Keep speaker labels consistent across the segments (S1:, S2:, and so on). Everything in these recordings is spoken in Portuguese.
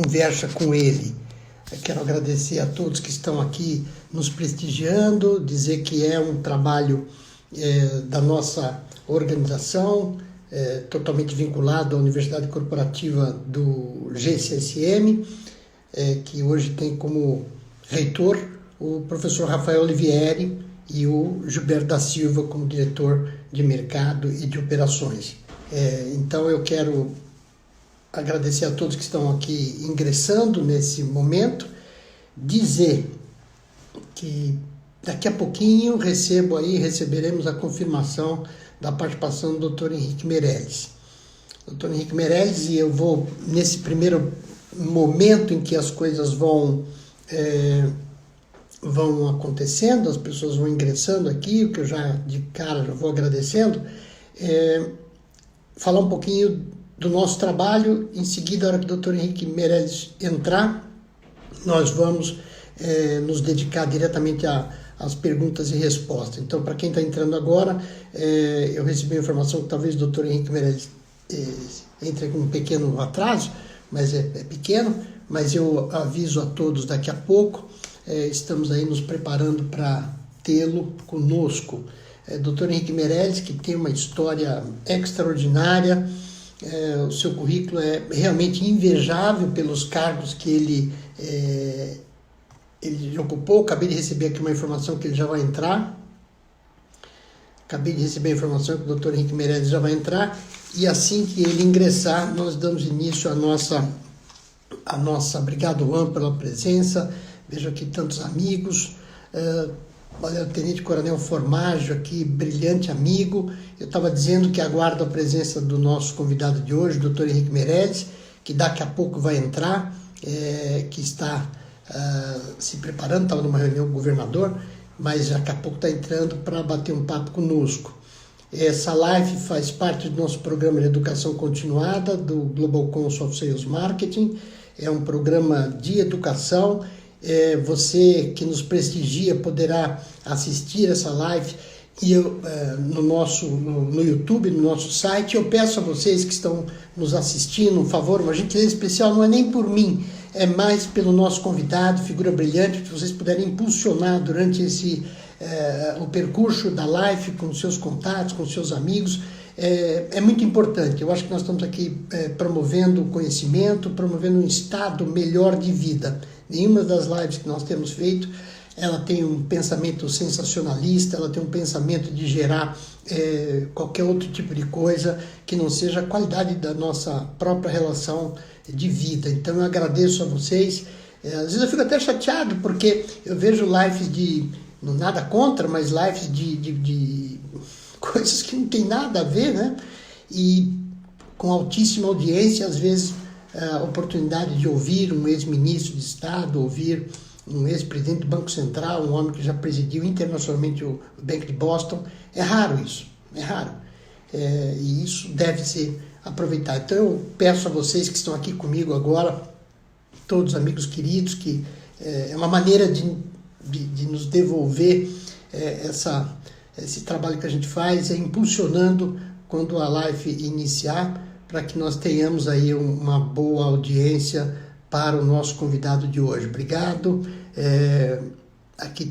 S1: conversa com ele. Eu quero agradecer a todos que estão aqui nos prestigiando, dizer que é um trabalho da nossa organização, totalmente vinculado à Universidade Corporativa do GCSM, que hoje tem como reitor o professor Rafael Olivieri e o Gilberto da Silva como diretor de mercado e de operações. Então eu quero agradecer a todos que estão aqui ingressando nesse momento, dizer que daqui a pouquinho receberemos a confirmação da participação do Dr. Henrique Meirelles. Dr. Henrique Meirelles, e eu vou, nesse primeiro momento em que as coisas vão acontecendo, as pessoas vão ingressando aqui, o que eu já de cara já vou agradecendo, falar um pouquinho do nosso trabalho. Em seguida, a hora que o Dr. Henrique Meirelles entrar, nós vamos nos dedicar diretamente às perguntas e respostas. Então, para quem está entrando agora, eu recebi a informação que talvez o Dr. Henrique Meirelles entre com um pequeno atraso, mas é pequeno, mas eu aviso a todos daqui a pouco. Estamos aí nos preparando para tê-lo conosco. Dr. Henrique Meirelles, que tem uma história extraordinária, o seu currículo é realmente invejável pelos cargos que ele ocupou. Acabei de receber aqui uma informação que ele já vai entrar. Acabei de receber a informação que o Dr. Henrique Meirelles já vai entrar. E assim que ele ingressar, nós damos início à nossa... Obrigado, Juan, pela presença. Vejo aqui tantos amigos. Olha, o Tenente Coronel Formaggio aqui, brilhante amigo. Eu estava dizendo que aguardo a presença do nosso convidado de hoje, o Dr. Henrique Meirelles, que daqui a pouco vai entrar, que está se preparando, estava numa reunião com o governador, mas daqui a pouco está entrando para bater um papo conosco. Essa live faz parte do nosso programa de educação continuada do Global Council of Sales Marketing. É um programa de educação. Você que nos prestigia poderá assistir essa live no YouTube, no nosso site. Eu peço a vocês que estão nos assistindo, um favor, uma gentileza especial, não é nem por mim, é mais pelo nosso convidado, figura brilhante, que vocês puderem impulsionar durante o percurso da live com seus contatos, com seus amigos. É muito importante. Eu acho que nós estamos aqui promovendo o conhecimento, promovendo um estado melhor de vida. Nenhuma das lives que nós temos feito, ela tem um pensamento sensacionalista, ela tem um pensamento de gerar qualquer outro tipo de coisa que não seja a qualidade da nossa própria relação de vida. Então eu agradeço a vocês. Às vezes eu fico até chateado, porque eu vejo lives nada contra, mas lives de coisas que não tem nada a ver, né? E com altíssima audiência, às vezes a oportunidade de ouvir um ex-ministro de Estado, ouvir um ex-presidente do Banco Central, um homem que já presidiu internacionalmente o Bank de Boston. É raro isso, é raro. E isso deve ser aproveitado. Então eu peço a vocês que estão aqui comigo agora, todos amigos queridos, que é uma maneira de nos devolver esse trabalho que a gente faz, impulsionando quando a live iniciar, para que nós tenhamos aí uma boa audiência para o nosso convidado de hoje. Obrigado. Aqui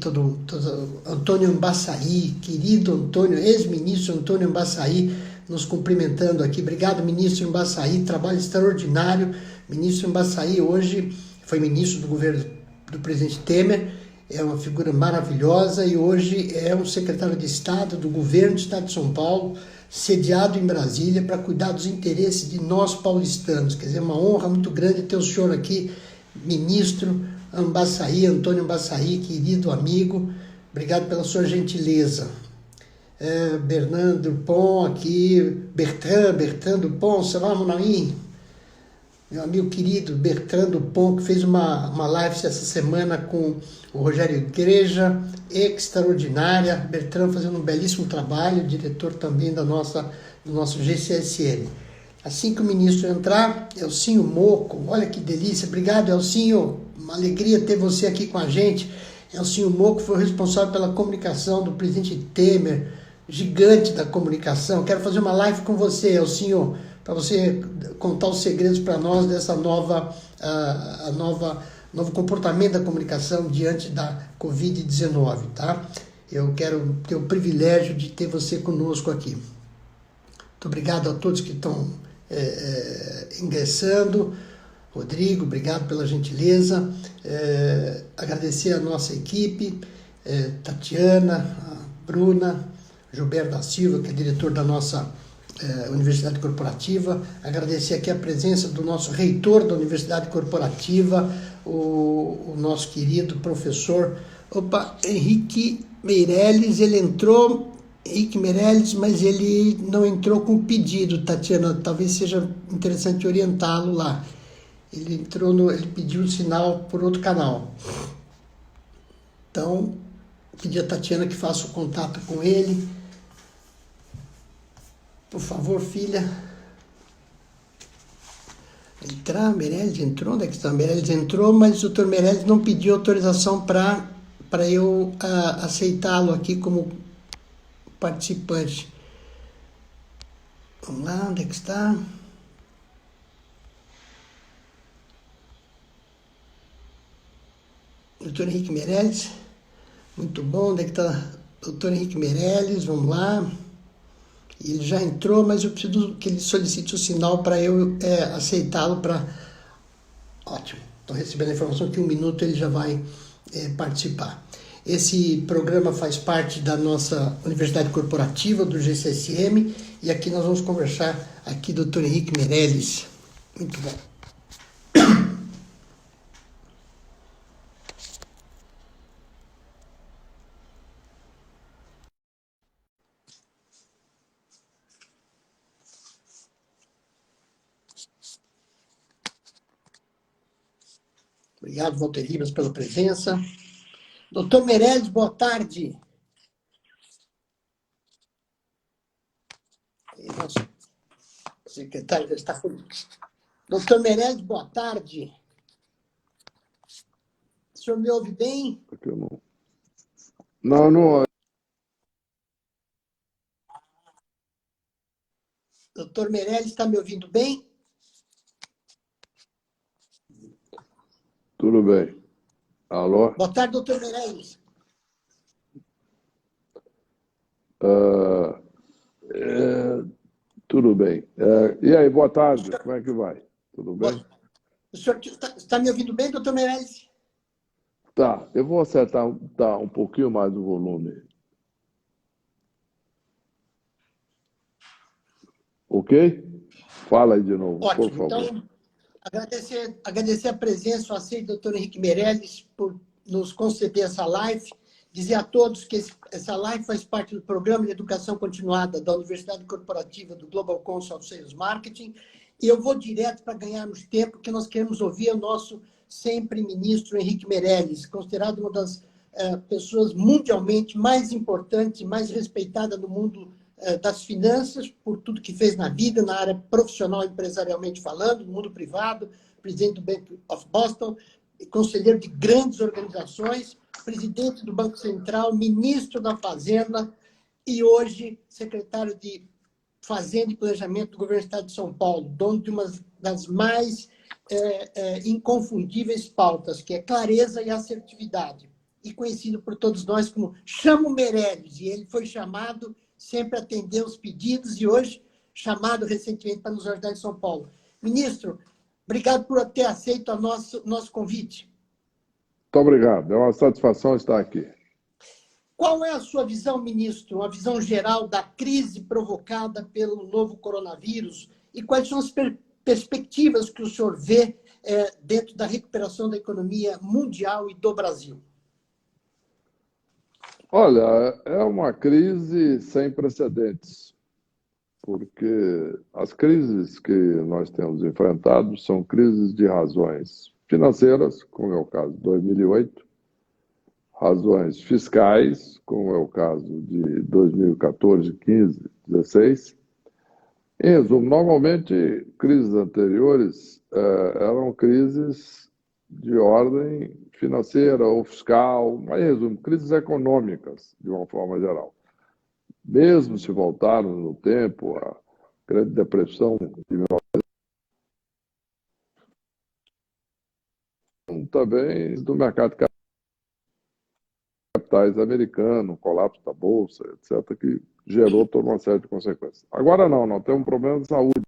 S1: Antônio Ambaçaí, querido Antônio, ex-ministro Antônio Ambaçaí, nos cumprimentando aqui. Obrigado, ministro Ambaçaí, trabalho extraordinário. Ministro Ambaçaí hoje foi ministro do governo do presidente Temer, é uma figura maravilhosa e hoje é um secretário de Estado do governo do Estado de São Paulo, sediado em Brasília para cuidar dos interesses de nós paulistanos. Quer dizer, uma honra muito grande ter o senhor aqui, ministro Ambaçaí, Antônio Ambaçaí, querido amigo. Obrigado pela sua gentileza. Bertrand Dupont aqui, Bertrand Dupont, ça va, mon ami? Meu amigo querido Bertrand Dupont, que fez uma live essa semana com o Rogério Igreja, extraordinária. Bertrand fazendo um belíssimo trabalho, diretor também do nosso GCSM. Assim que o ministro entrar, Elcinho Moco, olha que delícia. Obrigado, Elcinho, uma alegria ter você aqui com a gente. Elcinho Moco foi o responsável pela comunicação do presidente Temer, gigante da comunicação. Quero fazer uma live com você, Elcinho, para você contar os segredos para nós dessa novo comportamento da comunicação diante da Covid-19, tá? Eu quero ter o privilégio de ter você conosco aqui. Muito obrigado a todos que estão ingressando. Rodrigo, obrigado pela gentileza. Agradecer a nossa equipe, Tatiana, a Bruna, Gilberto da Silva, que é diretor da nossa Universidade Corporativa. Agradecer aqui a presença do nosso reitor da Universidade Corporativa, o nosso querido professor Henrique Meirelles. Ele entrou, Henrique Meirelles, mas ele não entrou com pedido, Tatiana. Talvez seja interessante orientá-lo lá. Ele pediu o sinal por outro canal. Então, pedi a Tatiana que faça o contato com ele. Por favor, filha. Entrar, Meirelles entrou? Onde é que está? Meirelles entrou, mas o Dr. Meirelles não pediu autorização para eu aceitá-lo aqui como participante. Vamos lá, onde é que está? Doutor Henrique Meirelles. Muito bom, onde é que está? Doutor Henrique Meirelles, vamos lá. Ele já entrou, mas eu preciso que ele solicite o sinal para eu aceitá-lo para... Ótimo, estou recebendo a informação que em 1 minuto ele já vai participar. Esse programa faz parte da nossa Universidade Corporativa, do GCSM, e aqui nós vamos conversar aqui, doutor Henrique Meirelles. Muito bom. Obrigado, Walter Ribas, pela presença. Doutor Meirelles, boa tarde. Nosso secretário já está feliz. Doutor Meirelles, boa tarde. O senhor me ouve bem?
S2: Não.
S1: Doutor Meirelles, está me ouvindo bem?
S2: Tudo bem. Alô?
S1: Boa tarde, doutor Meirelles.
S2: Tudo bem. E aí, boa tarde, como é que vai? Tudo bem?
S1: O senhor está me ouvindo bem, doutor Meirelles?
S2: Tá, eu vou acertar um pouquinho mais o volume. Ok? Fala aí de novo,
S1: Ótimo.
S2: por favor.
S1: Então, agradecer a presença, o aceito do doutor Henrique Meirelles por nos conceder essa live. Dizer a todos que essa live faz parte do programa de educação continuada da Universidade Corporativa do Global Council of Sales Marketing. E eu vou direto para ganharmos tempo, porque nós queremos ouvir o nosso sempre ministro Henrique Meirelles, considerado uma das pessoas mundialmente mais importantes e mais respeitadas no mundo das finanças, por tudo que fez na vida, na área profissional, empresarialmente falando, no mundo privado, presidente do Bank of Boston, conselheiro de grandes organizações, presidente do Banco Central, ministro da Fazenda e hoje secretário de Fazenda e Planejamento do Governo do Estado de São Paulo, dono de uma das mais inconfundíveis pautas, que é clareza e assertividade, e conhecido por todos nós como Chamo Meirelles, e ele foi chamado, sempre atendeu os pedidos, e hoje chamado recentemente para nos ajudar em São Paulo. Ministro, obrigado por ter aceito o nosso convite.
S2: Muito obrigado, é uma satisfação estar aqui.
S1: Qual é a sua visão, ministro, uma visão geral da crise provocada pelo novo coronavírus e quais são as perspectivas que o senhor vê dentro da recuperação da economia mundial e do Brasil?
S2: Olha, é uma crise sem precedentes, porque as crises que nós temos enfrentado são crises de razões financeiras, como é o caso de 2008, razões fiscais, como é o caso de 2014, 15, 16. Em resumo, normalmente, crises anteriores eram crises de ordem financeira ou fiscal, mas, em resumo, crises econômicas, de uma forma geral. Mesmo se voltarmos no tempo Grande Depressão de 19, também do mercado de capitais americano, colapso da bolsa, etc., que gerou toda uma série de consequências. Agora não temos um problema de saúde.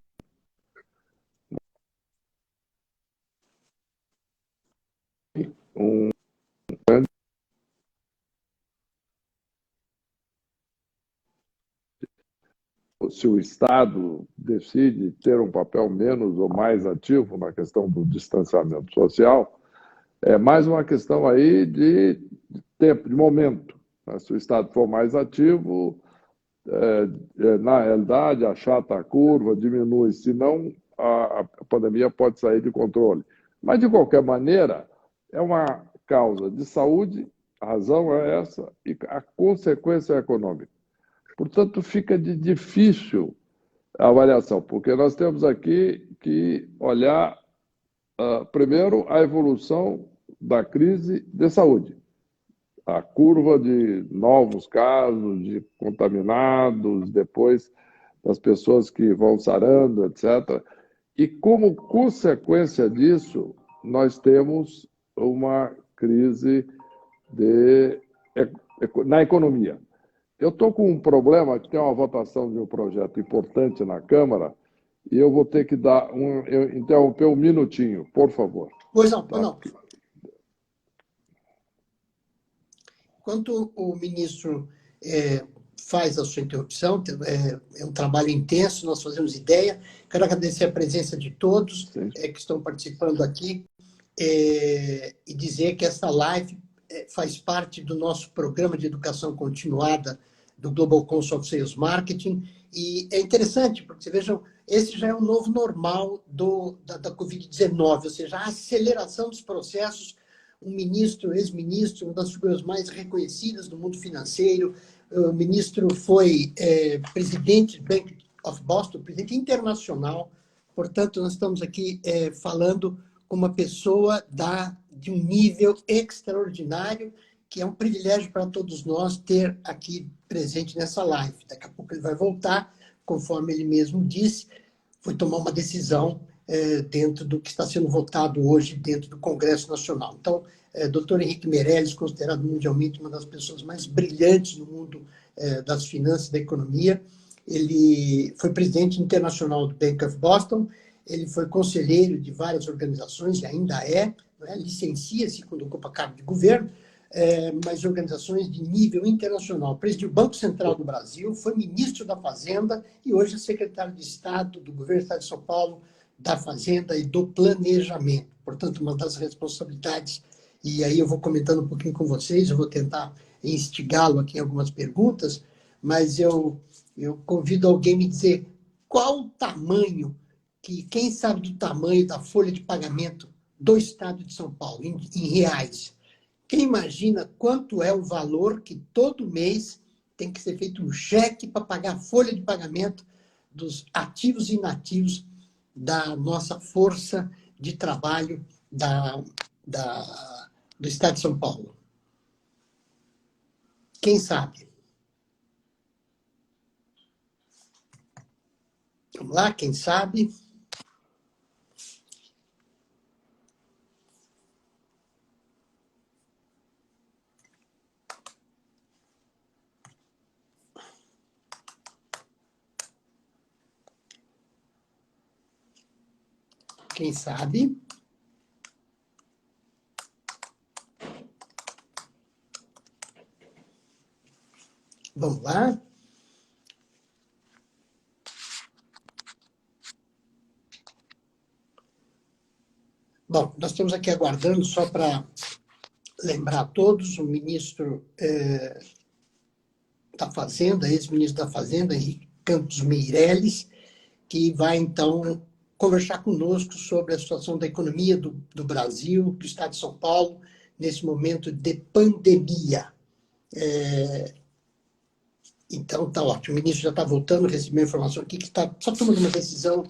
S2: Um grande, se o Estado decide ter um papel menos ou mais ativo na questão do distanciamento social, é mais uma questão aí de tempo, de momento. Se o Estado for mais ativo, na realidade, achata a curva, diminui, senão a pandemia pode sair de controle. Mas, de qualquer maneira, é uma causa de saúde, a razão é essa, e a consequência é econômica. Portanto, fica de difícil a avaliação, porque nós temos aqui que olhar, primeiro, a evolução da crise de saúde. A curva de novos casos, de contaminados, depois das pessoas que vão sarando, etc. E como consequência disso, nós temos uma crise na economia. Eu estou com um problema, que tem uma votação de um projeto importante na Câmara, e eu vou ter que interromper um minutinho, por favor.
S1: Pois não, pois não. Enquanto o ministro faz a sua interrupção, é um trabalho intenso, nós fazemos ideia. Quero agradecer a presença de todos que estão participando aqui e dizer que essa live faz parte do nosso programa de educação continuada do Global Council of Sales Marketing. E é interessante, porque vocês vejam, esse já é o novo normal da Covid-19, ou seja, a aceleração dos processos. Um ministro, ex-ministro, uma das figuras mais reconhecidas do mundo financeiro. O ministro foi presidente do Bank of Boston, presidente internacional. Portanto, nós estamos aqui falando com uma pessoa de um nível extraordinário, que é um privilégio para todos nós ter aqui presente nessa live. Daqui a pouco ele vai voltar, conforme ele mesmo disse, foi tomar uma decisão dentro do que está sendo votado hoje dentro do Congresso Nacional. Então, Dr. Henrique Meirelles, considerado mundialmente uma das pessoas mais brilhantes no mundo das finanças e da economia, ele foi presidente internacional do Bank of Boston, ele foi conselheiro de várias organizações, e ainda licencia-se quando ocupa cargo de governo, mas organizações de nível internacional. Presidiu o Banco Central do Brasil, foi ministro da Fazenda e hoje é secretário de Estado do governo do Estado de São Paulo, da Fazenda e do Planejamento. Portanto, uma das responsabilidades, e aí eu vou comentando um pouquinho com vocês, eu vou tentar instigá-lo aqui em algumas perguntas, mas eu convido alguém a me dizer qual o tamanho, quem sabe do tamanho da folha de pagamento do Estado de São Paulo, em reais. Quem imagina quanto é o valor que todo mês tem que ser feito um cheque para pagar a folha de pagamento dos ativos e inativos da nossa força de trabalho do Estado de São Paulo? Quem sabe? Vamos lá, quem sabe? Quem sabe? Vamos lá? Bom, nós estamos aqui aguardando, só para lembrar a todos, o ministro da Fazenda, ex-ministro da Fazenda, Henrique Campos Meirelles, que vai, então, conversar conosco sobre a situação da economia do Brasil, do Estado de São Paulo, nesse momento de pandemia. Então, está ótimo. O ministro já está voltando, recebeu a informação aqui que está só tomando uma decisão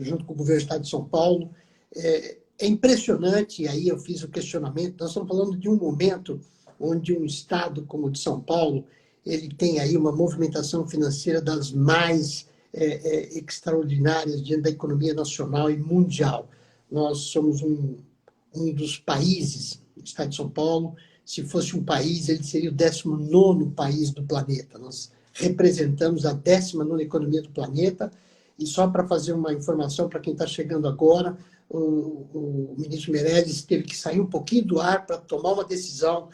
S1: junto com o governo do Estado de São Paulo. É impressionante, e aí eu fiz o questionamento, nós estamos falando de um momento onde um Estado como o de São Paulo, ele tem aí uma movimentação financeira das mais extraordinárias diante da economia nacional e mundial. Nós somos um dos países, o Estado de São Paulo, se fosse um país, ele seria o 19º país do planeta. Nós representamos a 19ª economia do planeta. E só para fazer uma informação para quem está chegando agora, o ministro Meirelles teve que sair um pouquinho do ar para tomar uma decisão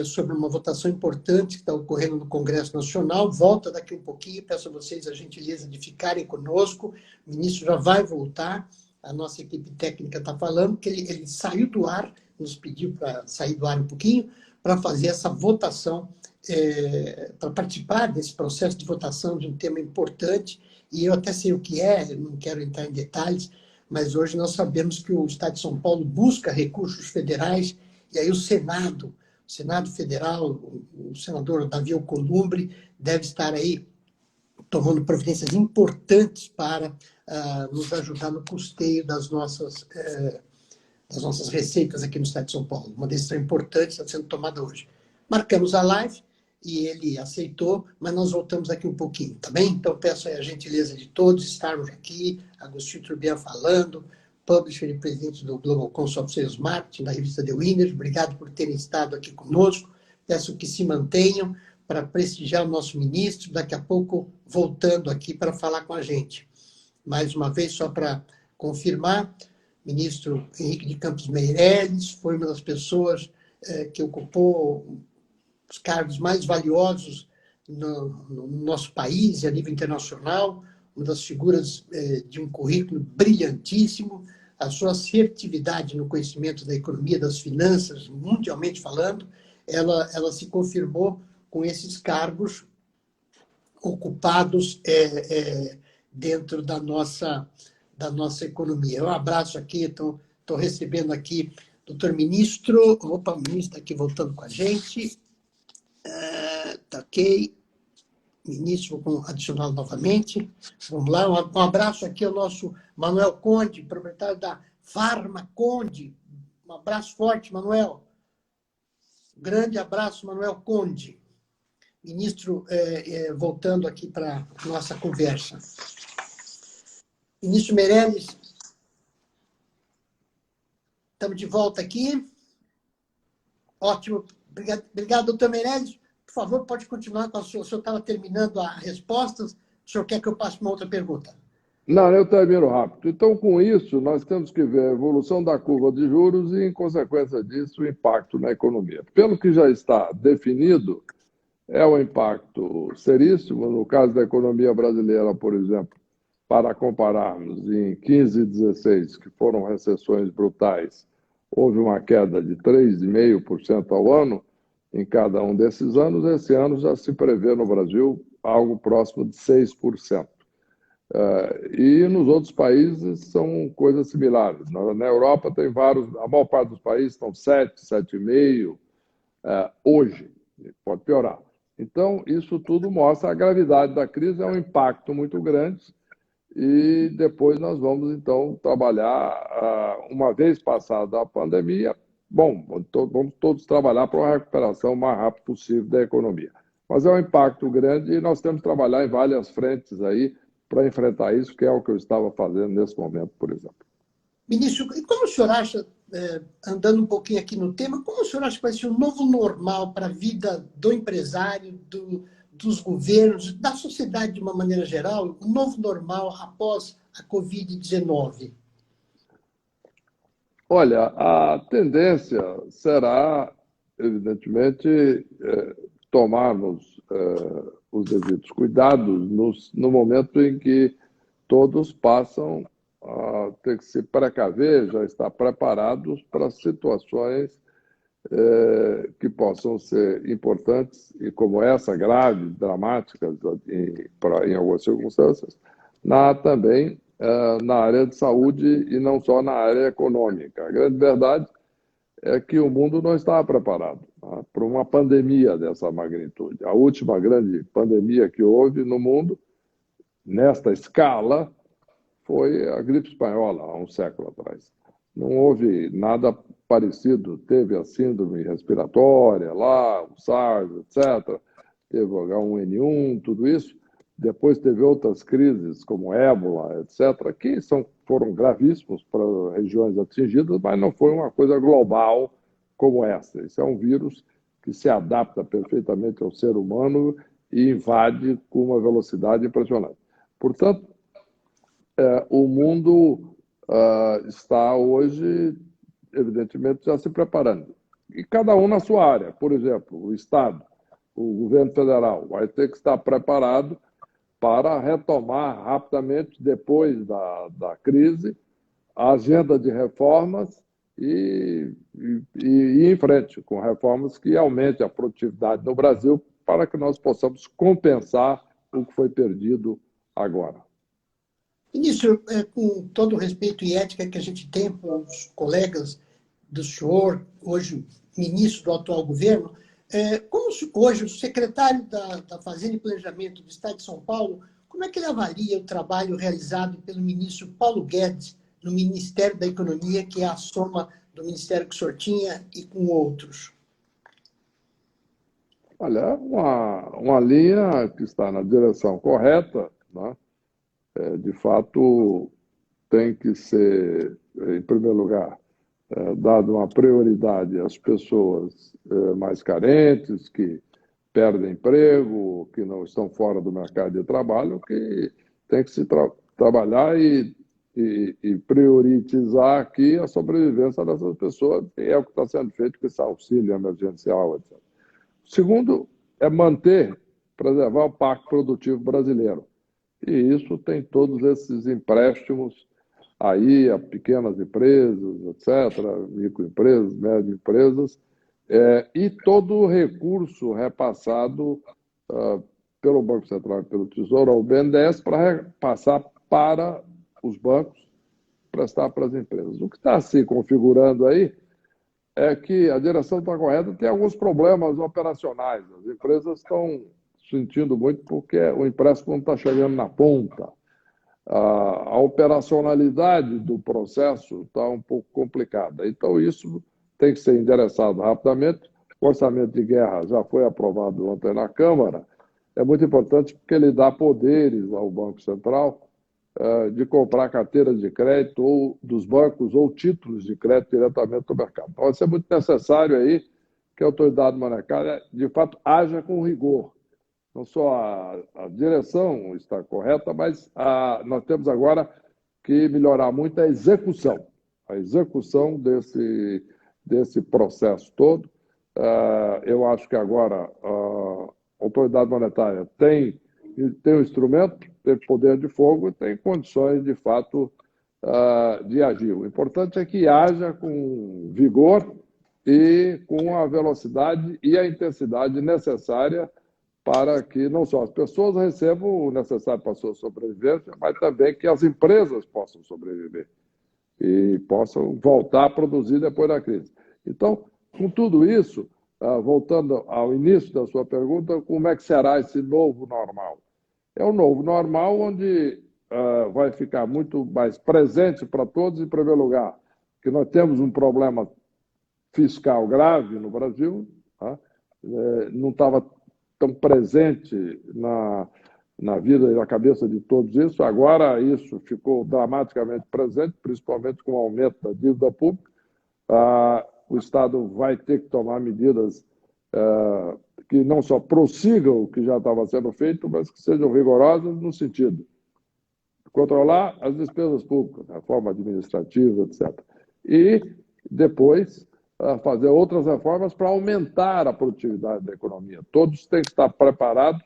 S1: sobre uma votação importante que está ocorrendo no Congresso Nacional. Volta daqui um pouquinho, peço a vocês a gentileza de ficarem conosco. O ministro já vai voltar. A nossa equipe técnica está falando que ele saiu do ar, nos pediu para sair do ar um pouquinho, para fazer essa votação, para participar desse processo de votação de um tema importante. E eu até sei o que não quero entrar em detalhes, mas hoje nós sabemos que o Estado de São Paulo busca recursos federais, e aí o Senado Federal, o senador Davi Alcolumbre, deve estar aí tomando providências importantes para nos ajudar no custeio das nossas receitas aqui no Estado de São Paulo. Uma decisão importante está sendo tomada hoje. Marcamos a live e ele aceitou, mas nós voltamos aqui um pouquinho, tá bem? Então peço aí a gentileza de todos estarmos aqui, Agostinho Turbian falando, publisher e presidente do Global Consult of Sales Marketing, da revista The Winners. Obrigado por terem estado aqui conosco. Peço que se mantenham para prestigiar o nosso ministro, daqui a pouco voltando aqui para falar com a gente. Mais uma vez, só para confirmar, o ministro Henrique de Campos Meirelles foi uma das pessoas que ocupou os cargos mais valiosos no nosso país e a nível internacional, uma das figuras de um currículo brilhantíssimo, a sua assertividade no conhecimento da economia, das finanças, mundialmente falando, ela se confirmou com esses cargos ocupados dentro da nossa economia. Um abraço aqui, estou recebendo aqui o doutor ministro, o ministro está aqui voltando com a gente, está ok. Ministro, vou adicionar novamente. Vamos lá, um abraço aqui ao nosso Manuel Conde, proprietário da Farma Conde. Um abraço forte, Manuel. Grande abraço, Manuel Conde. Ministro, voltando aqui para a nossa conversa. Ministro Meirelles, estamos de volta aqui. Ótimo. Obrigado, doutor Meirelles. Por favor, pode continuar com a sua. O senhor estava terminando as respostas. O senhor quer que eu passe uma outra pergunta?
S2: Não, eu termino rápido. Então, com isso, nós temos que ver a evolução da curva de juros e, em consequência disso, o impacto na economia. Pelo que já está definido, é um impacto seríssimo. No caso da economia brasileira, por exemplo, para compararmos, em 15 e 16, que foram recessões brutais, houve uma queda de 3,5% ao ano em cada um desses anos. Esse ano já se prevê no Brasil algo próximo de 6%. E nos outros países são coisas similares. Na Europa tem vários, a maior parte dos países estão 7, 7,5% hoje, pode piorar. Então, isso tudo mostra a gravidade da crise, é um impacto muito grande, e depois nós vamos, então, trabalhar, uma vez passada a pandemia, vamos todos trabalhar para uma recuperação o mais rápida possível da economia. Mas é um impacto grande e nós temos que trabalhar em várias frentes aí para enfrentar isso, que é o que eu estava fazendo nesse momento, por exemplo.
S1: Ministro, e como o senhor acha, andando um pouquinho aqui no tema, como o senhor acha que vai ser um novo normal para a vida do empresário, dos governos, da sociedade de uma maneira geral, um novo normal após a Covid-19?
S2: Olha, a tendência será, evidentemente, tomarmos os devidos cuidados no momento em que todos passam a ter que se precaver, já estar preparados para situações que possam ser importantes, e como essa, graves, dramáticas em algumas circunstâncias, também na área de saúde e não só na área econômica. A grande verdade é que o mundo não estava preparado para uma pandemia dessa magnitude. A última grande pandemia que houve no mundo, nesta escala, foi a gripe espanhola, há um século atrás. Não houve nada parecido. Teve a síndrome respiratória lá, o SARS, etc. Teve o H1N1, tudo isso, Depois teve outras crises, como ébola, etc., que foram gravíssimos para regiões atingidas, mas não foi uma coisa global como essa. Esse é um vírus que se adapta perfeitamente ao ser humano e invade com uma velocidade impressionante. Portanto, o mundo está hoje, evidentemente, já se preparando. E cada um na sua área. Por exemplo, o Estado, o governo federal, vai ter que estar preparado para retomar rapidamente, depois da crise, a agenda de reformas e ir em frente com reformas que aumentem a produtividade no Brasil para que nós possamos compensar o que foi perdido agora.
S1: Ministro, com todo o respeito e ética que a gente tem com os colegas do senhor, hoje ministro do atual governo, como hoje o secretário da Fazenda e Planejamento do Estado de São Paulo, como é que ele avalia o trabalho realizado pelo ministro Paulo Guedes no Ministério da Economia, que é a soma do ministério que o senhor tinha e com outros?
S2: Olha, uma linha que está na direção correta, né? De fato, tem que ser, em primeiro lugar, dado uma prioridade às pessoas mais carentes, que perdem emprego, que não estão fora do mercado de trabalho, que tem que se trabalhar e priorizar aqui a sobrevivência dessas pessoas, e é o que está sendo feito com esse auxílio emergencial, etc. O segundo é preservar o parque produtivo brasileiro. E isso tem todos esses empréstimos aí a pequenas empresas, etc., microempresas, médias empresas, e todo o recurso repassado pelo Banco Central e pelo Tesouro ao BNDES para repassar para os bancos, prestar para as empresas. O que está se configurando aí é que a direção está correta, tem alguns problemas operacionais. As empresas estão sentindo muito porque o empréstimo não está chegando na ponta. A operacionalidade do processo está um pouco complicada. Então, isso tem que ser endereçado rapidamente. O orçamento de guerra já foi aprovado ontem na Câmara. É muito importante porque ele dá poderes ao Banco Central de comprar carteiras de crédito ou dos bancos ou títulos de crédito diretamente do mercado. Então, vai ser muito necessário aí que a autoridade monetária, de fato, haja com rigor. Não só a direção está correta, mas nós temos agora que melhorar muito a execução desse processo todo. Eu acho que agora a autoridade monetária tem um instrumento, tem poder de fogo e tem condições, de fato, de agir. O importante é que haja com vigor e com a velocidade e a intensidade necessária para que não só as pessoas recebam o necessário para a sua sobrevivência, mas também que as empresas possam sobreviver e possam voltar a produzir depois da crise. Então, com tudo isso, voltando ao início da sua pergunta, como é que será esse novo normal? É um novo normal onde vai ficar muito mais presente para todos, em primeiro lugar, que nós temos um problema fiscal grave no Brasil, tá? Não estava tão presente na vida e na cabeça de todos isso. Agora isso ficou dramaticamente presente, principalmente com o aumento da dívida pública. O Estado vai ter que tomar medidas que não só prossigam o que já estava sendo feito, mas que sejam rigorosas no sentido de controlar as despesas públicas, reforma administrativa, etc. E depois fazer outras reformas para aumentar a produtividade da economia. Todos têm que estar preparados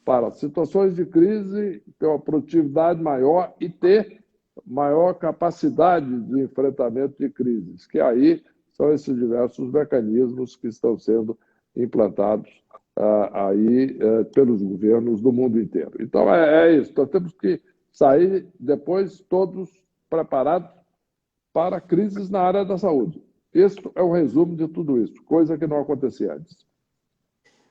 S2: para situações de crise, ter uma produtividade maior e ter maior capacidade de enfrentamento de crises, que aí são esses diversos mecanismos que estão sendo implantados aí pelos governos do mundo inteiro. Então, é isso. Nós temos que sair depois todos preparados para crises na área da saúde. Esse é o resumo de tudo isso, coisa que não acontecia antes.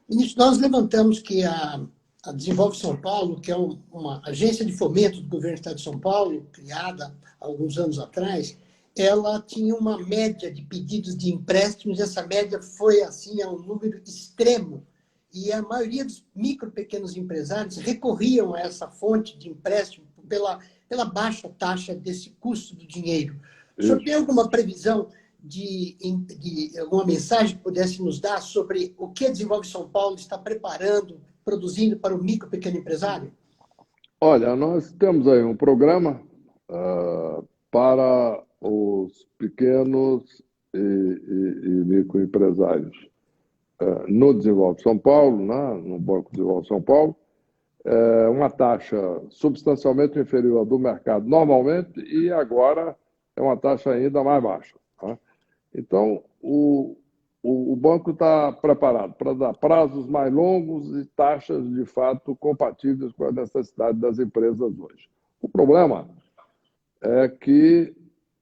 S1: Ministro, nós levantamos que a Desenvolve São Paulo, que é uma agência de fomento do governo do Estado de São Paulo, criada há alguns anos atrás, ela tinha uma média de pedidos de empréstimos, e essa média foi assim a um número extremo. e a maioria dos micro e pequenos empresários recorriam a essa fonte de empréstimo pela baixa taxa desse custo do dinheiro. O senhor tem alguma previsão de alguma mensagem que pudesse nos dar sobre o que a Desenvolve São Paulo está preparando, produzindo para o micro e pequeno empresário?
S2: Olha, nós temos aí um programa para os pequenos e microempresários no Desenvolve São Paulo, né, no Banco Desenvolve São Paulo, uma taxa substancialmente inferior à do mercado normalmente e agora é uma taxa ainda mais baixa. Tá? Então, o banco está preparado para dar prazos mais longos e taxas, de fato, compatíveis com a necessidade das empresas hoje. O problema é que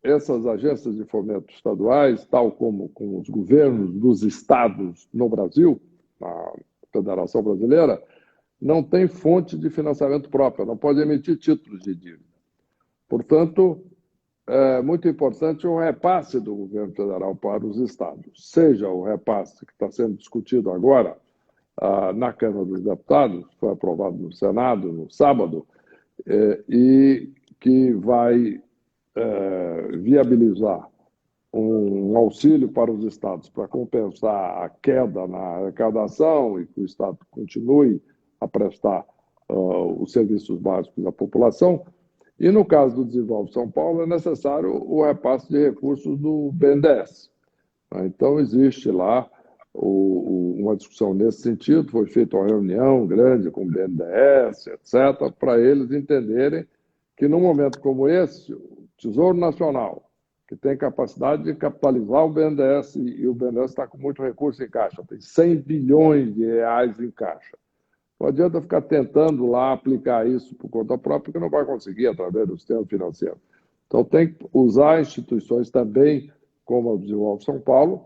S2: essas agências de fomento estaduais, tal como com os governos dos estados no Brasil, na Federação Brasileira, não têm fonte de financiamento própria, não pode emitir títulos de dívida. Portanto, é muito importante o repasse do governo federal para os estados, seja o repasse que está sendo discutido agora na Câmara dos Deputados, foi aprovado no Senado no sábado, e que vai viabilizar um auxílio para os estados para compensar a queda na arrecadação e que o estado continue a prestar os serviços básicos à população. E, no caso do Desenvolve São Paulo, é necessário o repasse de recursos do BNDES. Então, existe lá uma discussão nesse sentido, foi feita uma reunião grande com o BNDES, etc., para eles entenderem que, num momento como esse, o Tesouro Nacional, que tem capacidade de capitalizar o BNDES, e o BNDES está com muito recurso em caixa, tem 100 bilhões de reais em caixa. Não adianta ficar tentando lá aplicar isso por conta própria, porque não vai conseguir através do sistema financeiro. Então, tem que usar instituições também, como a Desenvolve São Paulo,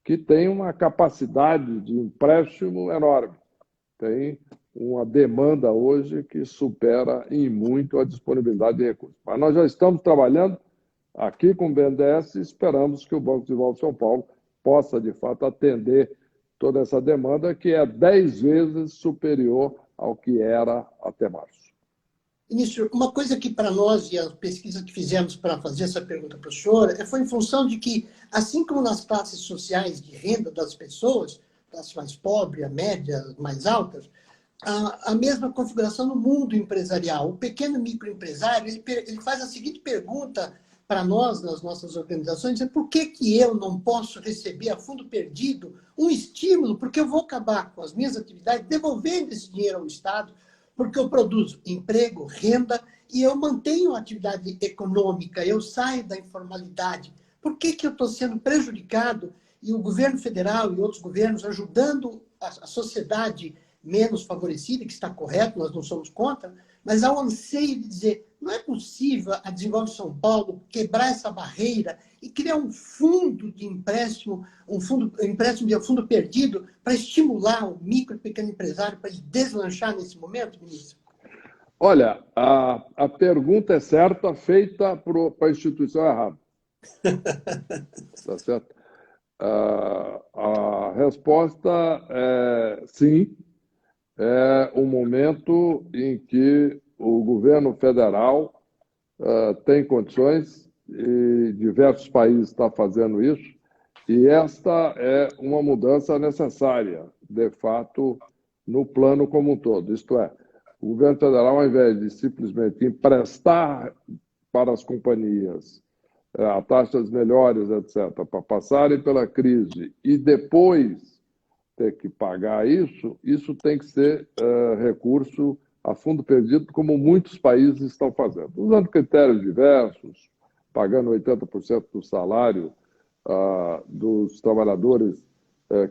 S2: que tem uma capacidade de empréstimo enorme. Tem uma demanda hoje que supera em muito a disponibilidade de recursos. Mas nós já estamos trabalhando aqui com o BNDES e esperamos que o Banco Desenvolve São Paulo possa, de fato, atender toda essa demanda, que é 10 vezes superior ao que era até março.
S1: Ministro, uma coisa que para nós, e a pesquisa que fizemos para fazer essa pergunta para o senhor, foi em função de que, assim como nas classes sociais de renda das pessoas, classes mais pobres, a média, mais altas, a mesma configuração no mundo empresarial. O pequeno microempresário, ele faz a seguinte pergunta para nós, nas nossas organizações, é por que eu não posso receber a fundo perdido um estímulo, porque eu vou acabar com as minhas atividades, devolvendo esse dinheiro ao Estado, porque eu produzo emprego, renda, e eu mantenho a atividade econômica, eu saio da informalidade. Por que eu estou sendo prejudicado e o governo federal e outros governos ajudando a sociedade menos favorecida, que está correto, nós não somos contra, mas há o anseio de dizer, não é possível a Desenvolve São Paulo quebrar essa barreira e criar um fundo de empréstimo, empréstimo de fundo perdido para estimular o micro e pequeno empresário para ele deslanchar nesse momento, ministro?
S2: Olha, a pergunta é certa, feita para a instituição errada. Tá certo? A resposta é sim. É um momento em que o governo federal tem condições, e diversos países estão fazendo isso, e esta é uma mudança necessária, de fato, no plano como um todo. Isto é, o governo federal, ao invés de simplesmente emprestar para as companhias a taxas melhores, etc., para passarem pela crise e depois ter que pagar isso tem que ser recurso a fundo perdido, como muitos países estão fazendo, usando critérios diversos, pagando 80% do salário dos trabalhadores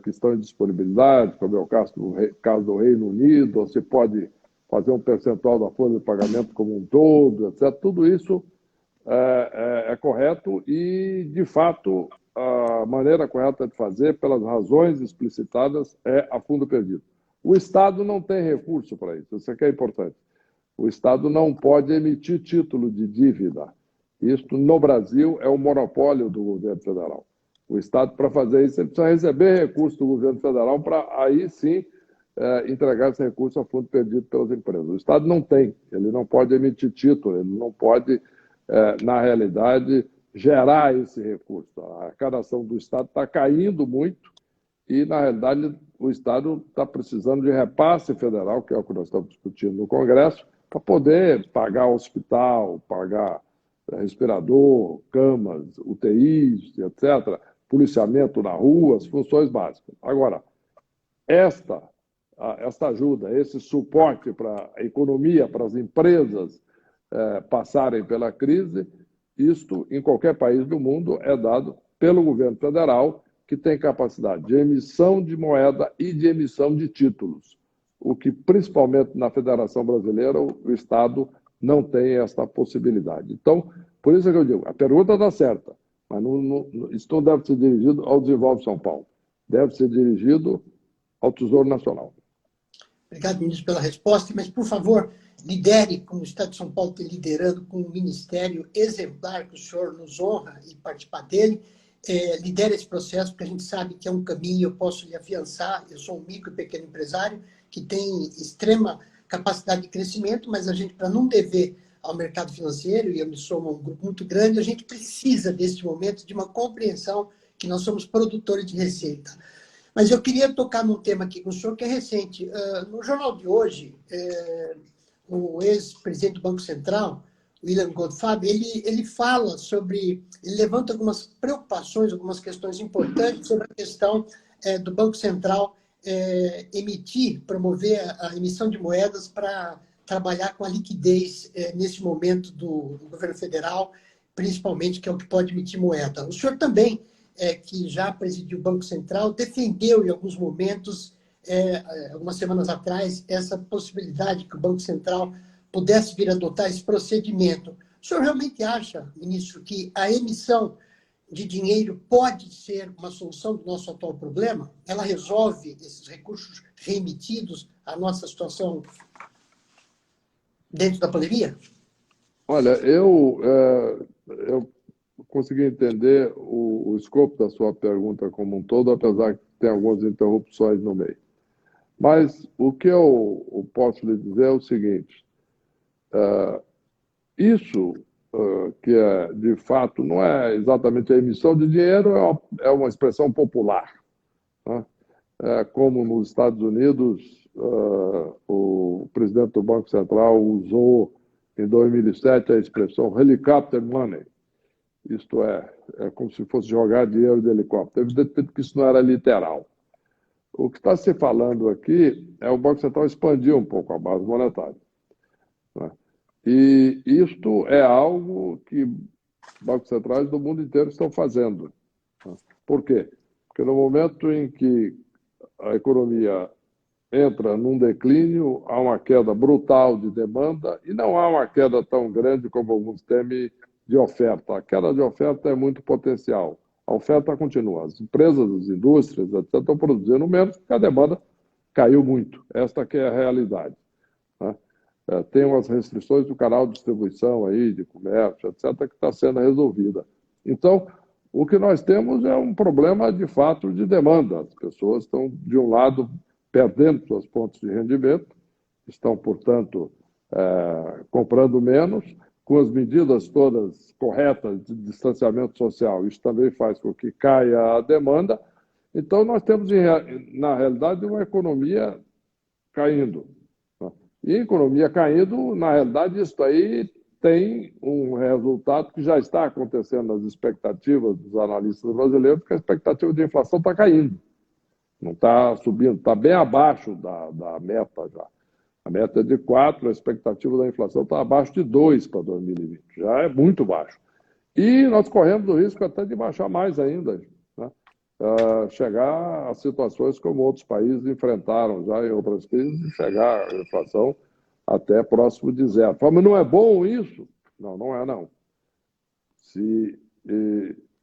S2: que estão em disponibilidade, como é o caso do Reino Unido, ou se pode fazer um percentual da folha de pagamento como um todo, etc. Tudo isso é correto e, de fato, a maneira correta de fazer, pelas razões explicitadas, é a fundo perdido. O Estado não tem recurso para isso aqui é importante. O Estado não pode emitir título de dívida. Isto, no Brasil, é um monopólio do governo federal. O Estado, para fazer isso, ele precisa receber recurso do governo federal para, aí sim, entregar esse recurso a fundo perdido pelas empresas. O Estado não tem, ele não pode emitir título, ele não pode, na realidade, gerar esse recurso. A arrecadação do Estado está caindo muito e, na realidade, o Estado está precisando de repasse federal, que é o que nós estamos discutindo no Congresso, para poder pagar hospital, pagar respirador, camas, UTIs, etc., policiamento na rua, as funções básicas. Agora, esta ajuda, esse suporte para a economia, para as empresas passarem pela crise, isto, em qualquer país do mundo, é dado pelo governo federal, que tem capacidade de emissão de moeda e de emissão de títulos, o que, principalmente na Federação Brasileira, o Estado não tem esta possibilidade. Então, por isso é que eu digo, a pergunta está certa, mas isso não deve ser dirigido ao Desenvolve São Paulo, deve ser dirigido ao Tesouro Nacional.
S1: Obrigado, ministro, pela resposta, mas, por favor, lidere, como o Estado de São Paulo está liderando, com um ministério exemplar, que o senhor nos honra em participar dele, lidere esse processo, porque a gente sabe que é um caminho, eu posso lhe afiançar, eu sou um micro e pequeno empresário, que tem extrema capacidade de crescimento, mas a gente, para não dever ao mercado financeiro, e eu me somo a um grupo muito grande, a gente precisa, deste momento, de uma compreensão que nós somos produtores de receita. Mas eu queria tocar num tema aqui com o senhor que é recente. No jornal de hoje, o ex-presidente do Banco Central, William Goldfarb, ele fala sobre, ele levanta algumas preocupações, algumas questões importantes sobre a questão do Banco Central promover a emissão de moedas para trabalhar com a liquidez nesse momento do governo federal, principalmente, que é o que pode emitir moeda. O senhor também, que já presidiu o Banco Central, defendeu em alguns momentos, algumas semanas atrás, essa possibilidade que o Banco Central pudesse vir a adotar esse procedimento. O senhor realmente acha, ministro, que a emissão de dinheiro pode ser uma solução do nosso atual problema? Ela resolve esses recursos reemitidos à nossa situação dentro da pandemia?
S2: Olha, eu consegui entender o escopo da sua pergunta como um todo, apesar que tem algumas interrupções no meio. Mas o que eu posso lhe dizer é o seguinte, isso que de fato não é exatamente a emissão de dinheiro, é uma expressão popular, né? Como nos Estados Unidos, o presidente do Banco Central usou em 2007 a expressão helicopter money, isto é como se fosse jogar dinheiro de helicóptero. Evidentemente que isso não era literal. O que está se falando aqui é o Banco Central expandir um pouco a base monetária, né? E isto é algo que bancos centrais do mundo inteiro estão fazendo. Por quê? Porque no momento em que a economia entra num declínio, há uma queda brutal de demanda e não há uma queda tão grande como alguns temem de oferta. A queda de oferta é muito potencial. A oferta continua. As empresas, as indústrias, etc., estão produzindo menos porque a demanda caiu muito. Esta que é a realidade, né? Tem umas restrições do canal de distribuição aí, de comércio, etc., que está sendo resolvida. Então, o que nós temos é um problema, de fato, de demanda. As pessoas estão, de um lado, perdendo suas fontes de rendimento, estão, portanto, comprando menos, com as medidas todas corretas de distanciamento social. Isso também faz com que caia a demanda. Então, nós temos, na realidade, uma economia caindo. E a economia caindo, na realidade, isso aí tem um resultado que já está acontecendo nas expectativas dos analistas brasileiros, porque a expectativa de inflação está caindo. Não está subindo, está bem abaixo da meta já. A meta é de 4, a expectativa da inflação está abaixo de 2 para 2020. Já é muito baixo. E nós corremos o risco até de baixar mais ainda, né? Chegar a situações como outros países enfrentaram já em outras crises, e chegar a inflação até próximo de zero. Mas não é bom isso? Não, não é não. Se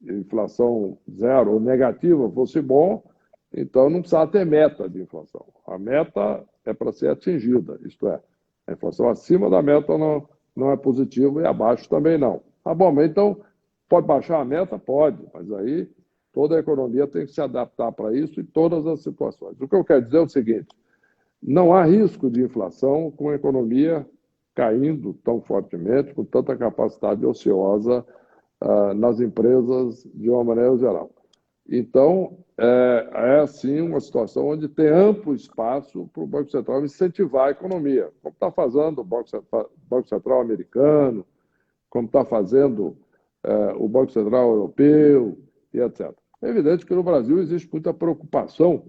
S2: inflação zero ou negativa fosse bom, então não precisava ter meta de inflação. A meta é para ser atingida, isto é, a inflação acima da meta não é positiva e abaixo também não. Tá bom, mas então pode baixar a meta? Pode, mas aí toda a economia tem que se adaptar para isso em todas as situações. O que eu quero dizer é o seguinte, não há risco de inflação com a economia caindo tão fortemente, com tanta capacidade ociosa nas empresas de uma maneira geral. Então, sim uma situação onde tem amplo espaço para o Banco Central incentivar a economia, como está fazendo o Banco Central americano, como está fazendo o Banco Central europeu e etc. É evidente que no Brasil existe muita preocupação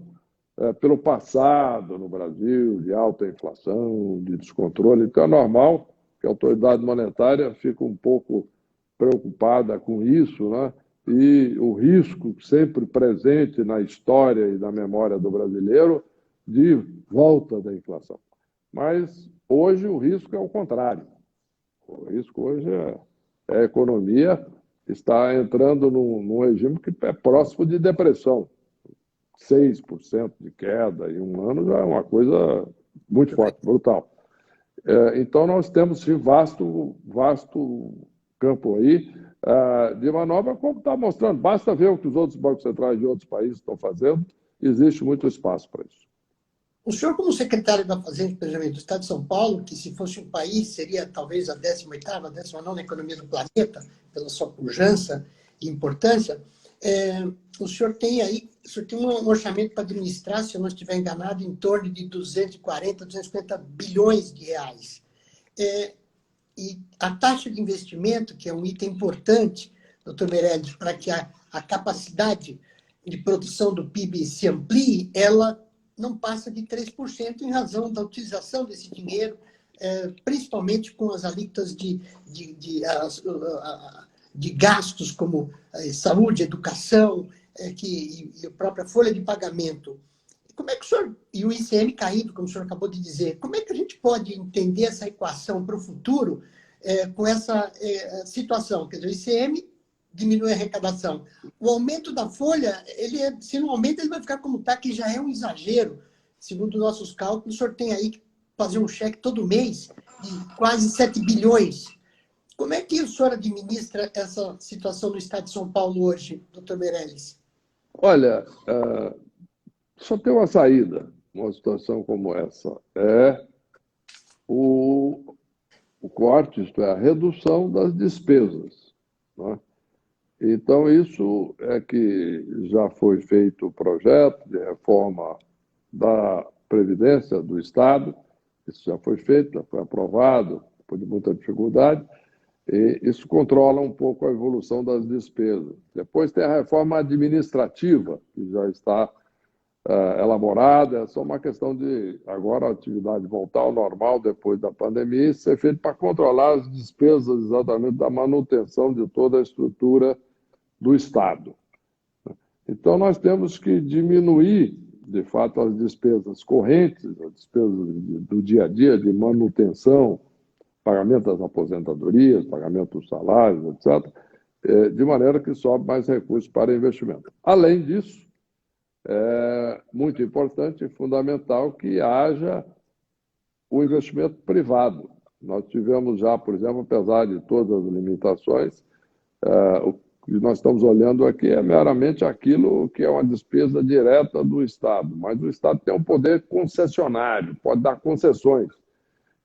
S2: pelo passado no Brasil, de alta inflação, de descontrole. Então, é normal que a autoridade monetária fique um pouco preocupada com isso, né? E o risco sempre presente na história e na memória do brasileiro de volta da inflação. Mas hoje o risco é o contrário. O risco hoje é a economia está entrando num regime que é próximo de depressão. 6% de queda em um ano já é uma coisa muito forte, brutal. Então, nós temos sim vasto campo aí de manobra, como está mostrando. Basta ver o que os outros bancos centrais de outros países estão fazendo, existe muito espaço para isso.
S1: O senhor, como secretário da Fazenda e Planejamento do Estado de São Paulo, que se fosse um país seria talvez a 18ª, a 19ª economia do planeta, pela sua pujança e importância, o senhor tem um orçamento para administrar, se eu não estiver enganado, em torno de 240, 250 bilhões de reais. E a taxa de investimento, que é um item importante, doutor Meirelles, para que a capacidade de produção do PIB se amplie, ela não passa de 3% em razão da utilização desse dinheiro, principalmente com as alíquotas de gastos como saúde, educação, e a própria folha de pagamento. Como é que o senhor, e o ICM caindo, como o senhor acabou de dizer, como é que a gente pode entender essa equação para o futuro com essa situação? Quer dizer, o ICM diminui a arrecadação. O aumento da folha, se não aumenta, ele vai ficar como está, que já é um exagero. Segundo nossos cálculos, o senhor tem aí que fazer um cheque todo mês de quase 7 bilhões. Como é que o senhor administra essa situação no Estado de São Paulo hoje, doutor Meirelles?
S2: Olha, só tem uma saída numa situação como essa. É o corte, isto é, a redução das despesas. Né? Então, isso é que já foi feito o projeto de reforma da Previdência do Estado, isso já foi feito, já foi aprovado, depois de muita dificuldade, e isso controla um pouco a evolução das despesas. Depois tem a reforma administrativa, que já está elaborada, é só uma questão de agora a atividade voltar ao normal depois da pandemia e ser feito para controlar as despesas exatamente da manutenção de toda a estrutura do Estado. Então, nós temos que diminuir, de fato, as despesas correntes, as despesas do dia a dia, de manutenção, pagamento das aposentadorias, pagamento dos salários, etc., de maneira que sobe mais recursos para investimento. Além disso, é muito importante e fundamental que haja o investimento privado. Nós tivemos já, por exemplo, apesar de todas as limitações, o que nós estamos olhando aqui é meramente aquilo que é uma despesa direta do Estado, mas o Estado tem um poder concessionário, pode dar concessões.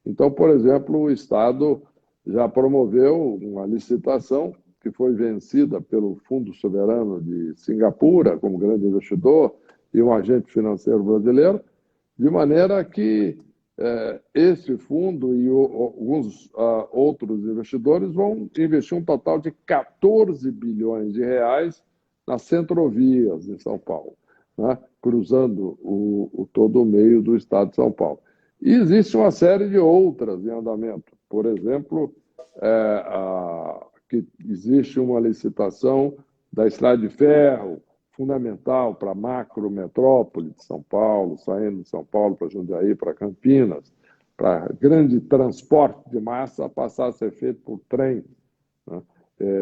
S2: Então, por exemplo, o Estado já promoveu uma licitação que foi vencida pelo Fundo Soberano de Singapura, como grande investidor, e um agente financeiro brasileiro, de maneira que esse fundo e alguns outros investidores vão investir um total de 14 bilhões de reais nas centrovias em São Paulo, né? Cruzando todo o meio do estado de São Paulo. E existe uma série de outras em andamento. Por exemplo, que existe uma licitação da Estrada de Ferro, fundamental para a macrometrópole de São Paulo, saindo de São Paulo para Jundiaí, para Campinas, para grande transporte de massa passar a ser feito por trem. Né?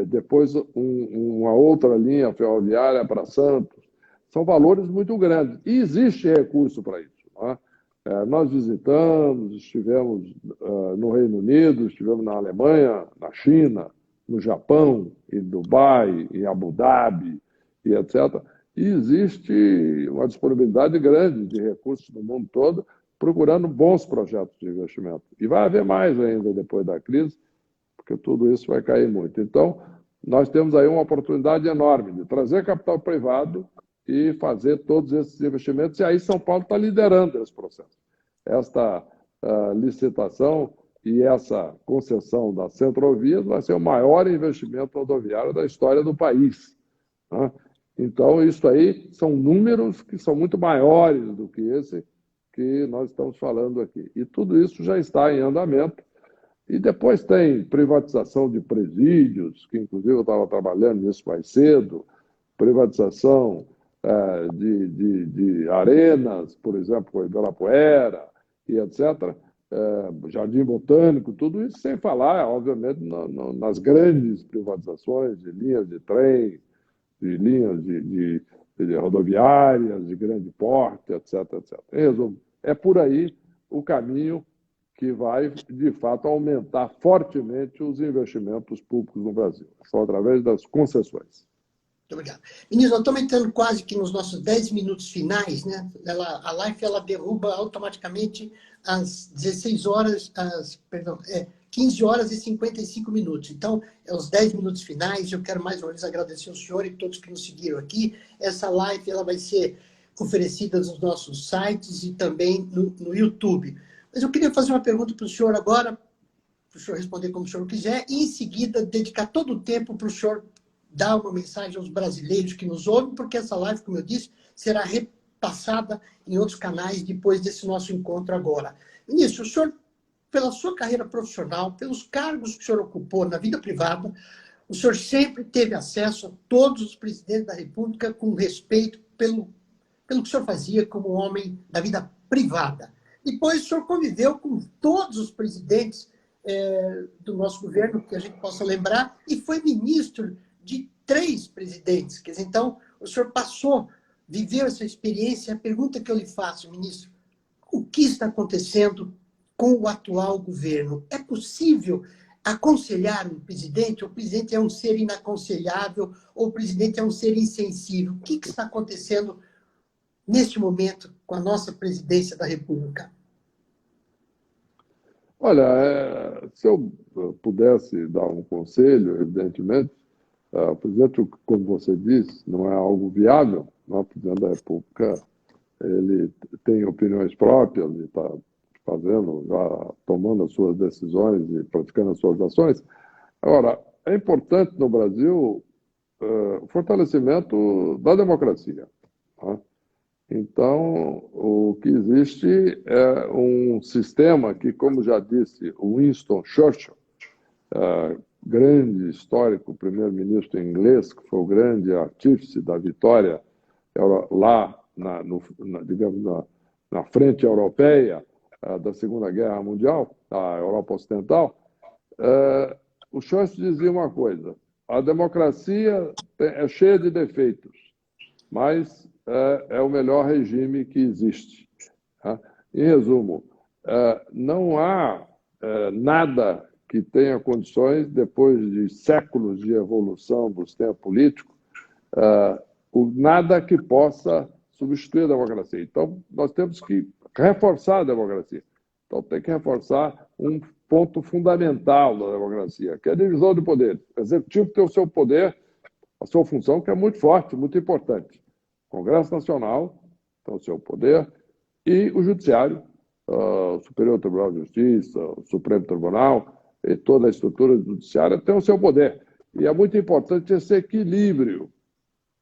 S2: Depois, uma outra linha ferroviária para Santos. São valores muito grandes. E existe recurso para isso. Né? Nós visitamos, estivemos no Reino Unido, estivemos na Alemanha, na China, no Japão, em Dubai, em Abu Dhabi, e etc. E existe uma disponibilidade grande de recursos no mundo todo procurando bons projetos de investimento. E vai haver mais ainda depois da crise, porque tudo isso vai cair muito. Então, nós temos aí uma oportunidade enorme de trazer capital privado e fazer todos esses investimentos, e aí São Paulo está liderando esse processo. Esta licitação e essa concessão da Centrovias vai ser o maior investimento rodoviário da história do país, né? Então, isso aí são números que são muito maiores do que esse que nós estamos falando aqui. E tudo isso já está em andamento. E depois tem privatização de presídios, que inclusive eu estava trabalhando nisso mais cedo, privatização de arenas, por exemplo, com Ibirapuera e etc., Jardim Botânico, tudo isso sem falar, obviamente, nas grandes privatizações de linhas de trem, de linhas de rodoviárias, de grande porte, etc., etc. Em resumo, é por aí o caminho que vai, de fato, aumentar fortemente os investimentos públicos no Brasil, só através das concessões.
S1: Muito obrigado. Ministro, nós estamos entrando quase que nos nossos 10 minutos finais, né? A live ela derruba automaticamente às 16 horas, 15 horas e 55 minutos. Então, é os 10 minutos finais. Eu quero mais uma vez agradecer ao senhor e todos que nos seguiram aqui. Essa live ela vai ser oferecida nos nossos sites e também no YouTube. Mas eu queria fazer uma pergunta para o senhor agora, para o senhor responder como o senhor quiser, e em seguida dedicar todo o tempo para o senhor dar uma mensagem aos brasileiros que nos ouvem, porque essa live, como eu disse, será repassada em outros canais depois desse nosso encontro agora. Ministro, o senhor, pela sua carreira profissional, pelos cargos que o senhor ocupou na vida privada, o senhor sempre teve acesso a todos os presidentes da República com respeito pelo que o senhor fazia como homem da vida privada. Depois o senhor conviveu com todos os presidentes do nosso governo, que a gente possa lembrar, e foi ministro de 3 presidentes. Quer dizer, então, o senhor viveu essa experiência. A pergunta que eu lhe faço, ministro, o que está acontecendo com o atual governo? É possível aconselhar um presidente? O presidente é um ser inaconselhável ou o presidente é um ser insensível? O que está acontecendo neste momento com a nossa presidência da República?
S2: Olha, se eu pudesse dar um conselho, evidentemente, o presidente, como você disse, não é algo viável, né? O presidente da República ele tem opiniões próprias e está fazendo, já tomando as suas decisões e praticando as suas ações. Agora, é importante no Brasil o fortalecimento da democracia, né? Então, o que existe é um sistema que, como já disse o Winston Churchill, grande histórico primeiro-ministro inglês, que foi o grande artífice da vitória lá, digamos, na frente europeia da Segunda Guerra Mundial, da Europa Ocidental, o Churchill dizia uma coisa: a democracia é cheia de defeitos, mas é o melhor regime que existe. Tá? Em resumo, não há nada que tenha condições, depois de séculos de evolução do sistema político, nada que possa substituir a democracia. Então, nós temos que reforçar a democracia. Então, tem que reforçar um ponto fundamental da democracia, que é a divisão de poderes. O executivo tem o seu poder, a sua função, que é muito forte, muito importante. O Congresso Nacional tem o seu poder e o Judiciário, o Superior Tribunal de Justiça, o Supremo Tribunal, e toda a estrutura judiciária tem o seu poder. E é muito importante esse equilíbrio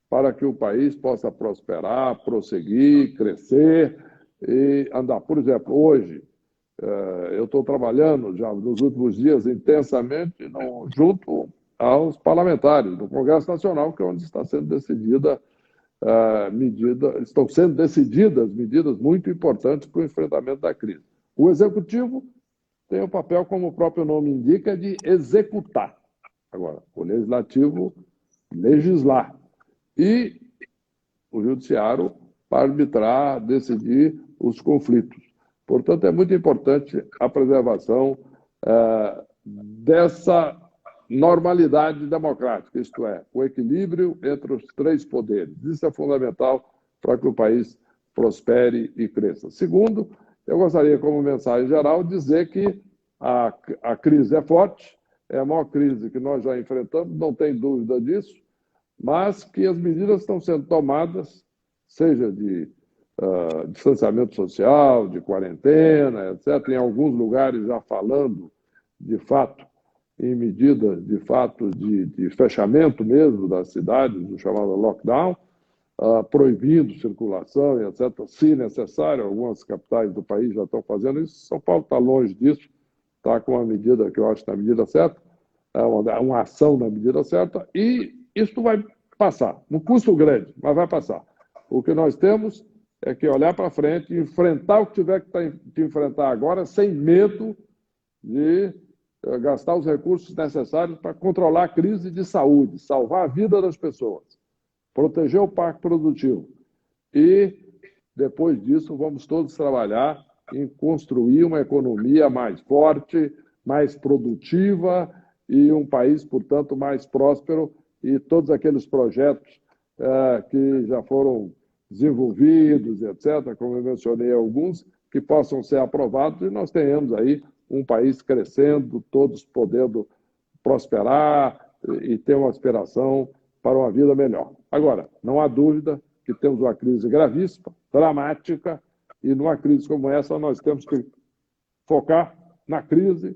S2: para que o país possa prosperar, prosseguir, crescer e andar. Por exemplo, hoje, eu estou trabalhando já nos últimos dias intensamente junto aos parlamentares do Congresso Nacional, que é onde está sendo decidida estão sendo decididas medidas muito importantes para o enfrentamento da crise. O Executivo tem o papel, como o próprio nome indica, de executar. Agora, o Legislativo, legislar. E o Judiciário para arbitrar, decidir os conflitos. Portanto, é muito importante a preservação dessa normalidade democrática, isto é, o equilíbrio entre os 3 poderes. Isso é fundamental para que o país prospere e cresça. Segundo, eu gostaria, como mensagem geral, dizer que a crise é forte, é a maior crise que nós já enfrentamos, não tem dúvida disso, mas que as medidas estão sendo tomadas, seja de distanciamento social, de quarentena, etc., em alguns lugares já falando, de fato, em medidas, de fato, de fechamento mesmo das cidades, do chamado lockdown, proibindo circulação, e etc., se necessário. Algumas capitais do país já estão fazendo isso. São Paulo está longe disso, está com uma medida que eu acho na medida certa, uma ação na medida certa, e isso vai passar. Um custo grande, mas vai passar. O que nós temos é que olhar para frente e enfrentar o que tiver que enfrentar agora, sem medo de gastar os recursos necessários para controlar a crise de saúde, salvar a vida das pessoas, proteger o parque produtivo. E, depois disso, vamos todos trabalhar em construir uma economia mais forte, mais produtiva e um país, portanto, mais próspero, e todos aqueles projetos que já foram desenvolvidos, etc., como eu mencionei alguns, que possam ser aprovados e nós tenhamos aí um país crescendo, todos podendo prosperar e ter uma aspiração para uma vida melhor. Agora, não há dúvida que temos uma crise gravíssima, dramática, e numa crise como essa nós temos que focar na crise,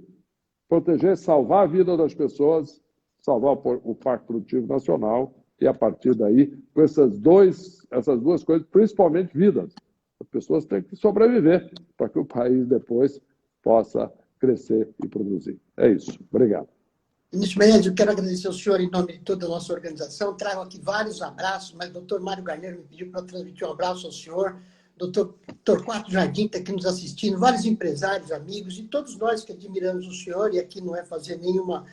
S2: proteger, salvar a vida das pessoas, salvar o Parque Produtivo Nacional e, a partir daí, com essas duas coisas, principalmente vidas. As pessoas têm que sobreviver para que o país depois possa crescer e produzir. É isso. Obrigado.
S1: Ministro Meirelles, eu quero agradecer ao senhor em nome de toda a nossa organização. Trago aqui vários abraços, mas o doutor Mário Garneiro me pediu para transmitir um abraço ao senhor. Doutor Torquato Jardim está aqui nos assistindo, vários empresários, amigos, e todos nós que admiramos o senhor, e aqui não é fazer nenhuma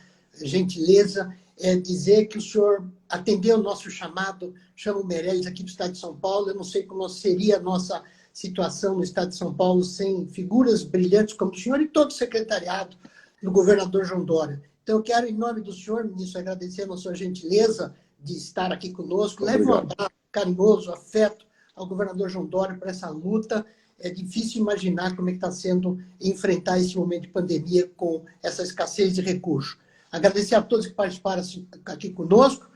S1: gentileza, é dizer que o senhor atendeu o nosso chamado, chama o Meirelles aqui do Estado de São Paulo. Eu não sei como seria a nossa situação no Estado de São Paulo sem figuras brilhantes como o senhor e todo o secretariado do governador João Dória. Então, eu quero, em nome do senhor, ministro, agradecer a sua gentileza de estar aqui conosco. Leve um abraço carinhoso, afeto ao governador João Dória por essa luta. É difícil imaginar como é que está sendo enfrentar esse momento de pandemia com essa escassez de recursos. Agradecer a todos que participaram aqui conosco.